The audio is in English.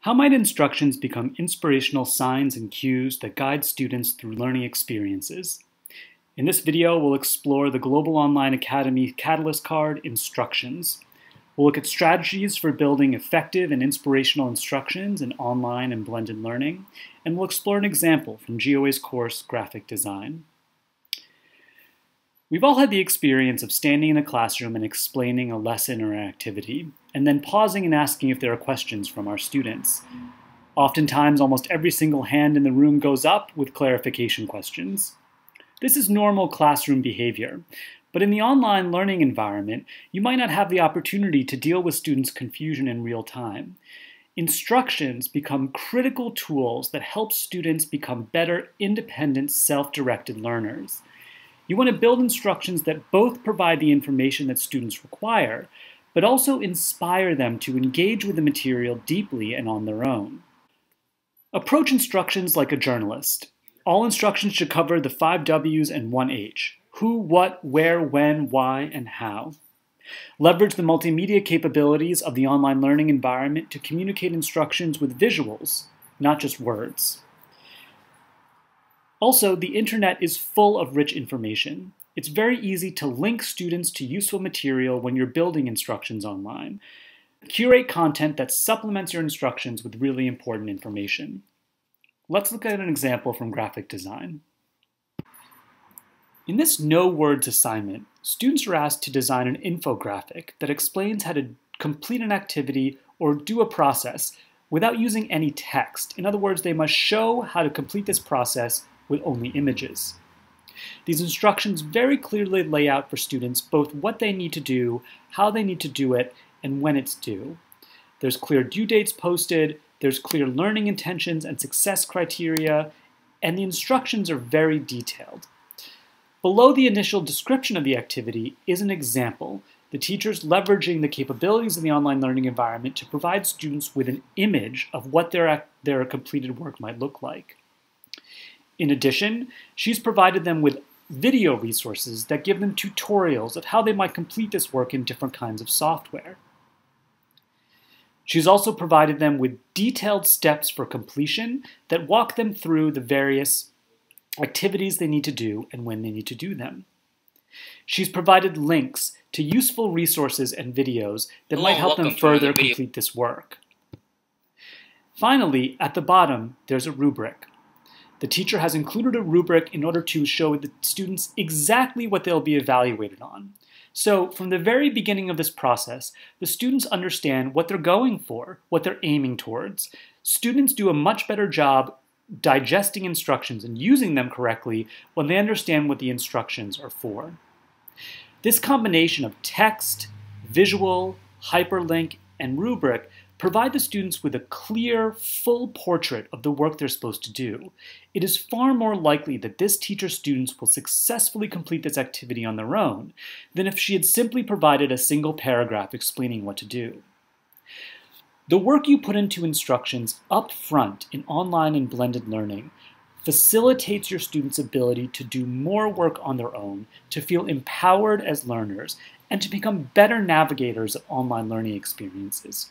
How might instructions become inspirational signs and cues that guide students through learning experiences? In this video, we'll explore the Global Online Academy Catalyst Card, Instructions. We'll look at strategies for building effective and inspirational instructions in online and blended learning, and we'll explore an example from GOA's course, Graphic Design. We've all had the experience of standing in a classroom and explaining a lesson or an activity, and then pausing and asking if there are questions from our students. Oftentimes, almost every single hand in the room goes up with clarification questions. This is normal classroom behavior, but in the online learning environment, you might not have the opportunity to deal with students' confusion in real time. Instructions become critical tools that help students become better, independent, self-directed learners. You want to build instructions that both provide the information that students require, but also inspire them to engage with the material deeply and on their own. Approach instructions like a journalist. All instructions should cover the 5 W's and 1 H: who, what, where, when, why, and how. Leverage the multimedia capabilities of the online learning environment to communicate instructions with visuals, not just words. Also, the internet is full of rich information. It's very easy to link students to useful material when you're building instructions online. Curate content that supplements your instructions with really important information. Let's look at an example from graphic design. In this no words assignment, students are asked to design an infographic that explains how to complete an activity or do a process without using any text. In other words, they must show how to complete this process with only images. These instructions very clearly lay out for students both what they need to do, how they need to do it, and when it's due. There's clear due dates posted, there's clear learning intentions and success criteria, and the instructions are very detailed. Below the initial description of the activity is an example, the teachers leveraging the capabilities of the online learning environment to provide students with an image of what their completed work might look like. In addition, she's provided them with video resources that give them tutorials of how they might complete this work in different kinds of software. She's also provided them with detailed steps for completion that walk them through the various activities they need to do and when they need to do them. She's provided links to useful resources and videos that might help them further complete this work. Finally, at the bottom, there's a rubric. The teacher has included a rubric in order to show the students exactly what they'll be evaluated on. So from the very beginning of this process, the students understand what they're going for, what they're aiming towards. Students do a much better job digesting instructions and using them correctly when they understand what the instructions are for. This combination of text, visual, hyperlink, and rubric provide the students with a clear, full portrait of the work they're supposed to do. It is far more likely that this teacher's students will successfully complete this activity on their own than if she had simply provided a single paragraph explaining what to do. The work you put into instructions up front in online and blended learning facilitates your students' ability to do more work on their own, to feel empowered as learners, and to become better navigators of online learning experiences.